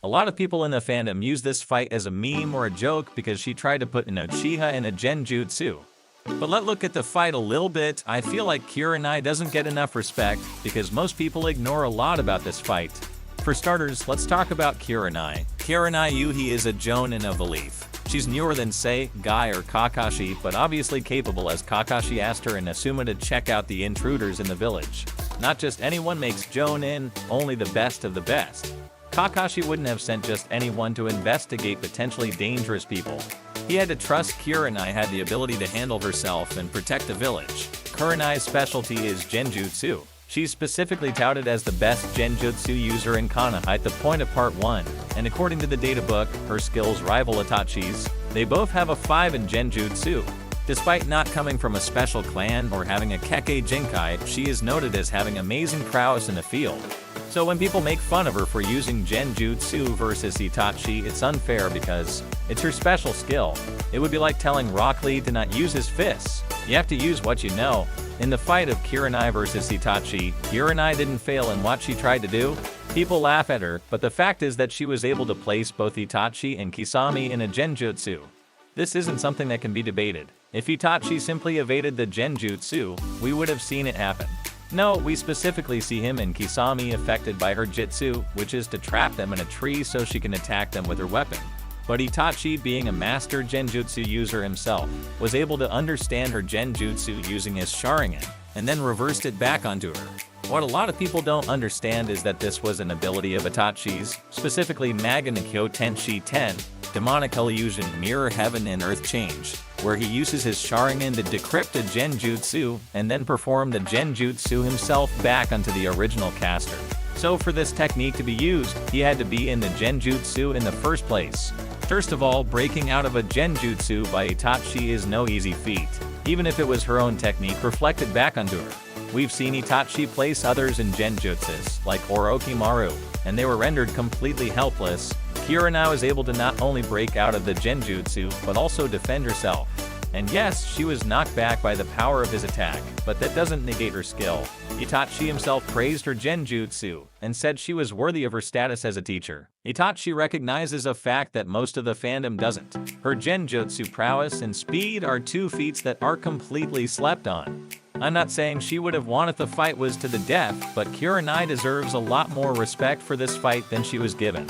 A lot of people in the fandom use this fight as a meme or a joke because she tried to put an Uchiha in a genjutsu. But let's look at the fight a little bit. I feel like Kurenai doesn't get enough respect because most people ignore a lot about this fight. For starters, let's talk about Kurenai. Kurenai Yuhi is a jonin of belief. She's newer than Sei, Guy, or Kakashi, but obviously capable as Kakashi asked her and Asuma to check out the intruders in the village. Not just anyone makes jonin, only the best of the best. Kakashi wouldn't have sent just anyone to investigate potentially dangerous people. He had to trust Kurenai had the ability to handle herself and protect the village. Kurenai's specialty is genjutsu. She's specifically touted as the best genjutsu user in Konoha at the point of part 1, and according to the data book, her skills rival Itachi's. They both have a 5 in genjutsu. Despite not coming from a special clan or having a Kekkei Jinkai, she is noted as having amazing prowess in the field. So when people make fun of her for using genjutsu versus Itachi, it's unfair because it's her special skill. It would be like telling Rock Lee to not use his fists. You have to use what you know. In the fight of Kurenai versus Itachi, Kurenai didn't fail in what she tried to do. People laugh at her, but the fact is that she was able to place both Itachi and Kisame in a genjutsu. This isn't something that can be debated. If Itachi simply evaded the genjutsu, we would have seen it happen. No, we specifically see him and Kisame affected by her jitsu, which is to trap them in a tree so she can attack them with her weapon. But Itachi, being a master genjutsu user himself, was able to understand her genjutsu using his Sharingan, and then reversed it back onto her. What a lot of people don't understand is that this was an ability of Itachi's, specifically Maga Nikyo Tenshi 10, Demonic Illusion Mirror Heaven and Earth Change, where he uses his Sharingan to decrypt a genjutsu and then perform the genjutsu himself back onto the original caster. So for this technique to be used, he had to be in the genjutsu in the first place. First of all, breaking out of a genjutsu by Itachi is no easy feat, even if it was her own technique reflected back onto her. We've seen Itachi place others in genjutsus, like Orochimaru, and they were rendered completely helpless. Kurenai was able to not only break out of the genjutsu, but also defend herself. And yes, she was knocked back by the power of his attack, but that doesn't negate her skill. Itachi himself praised her genjutsu, and said she was worthy of her status as a teacher. Itachi recognizes a fact that most of the fandom doesn't. Her genjutsu prowess and speed are 2 feats that are completely slept on. I'm not saying she would have won if the fight was to the death, but Kurenai deserves a lot more respect for this fight than she was given.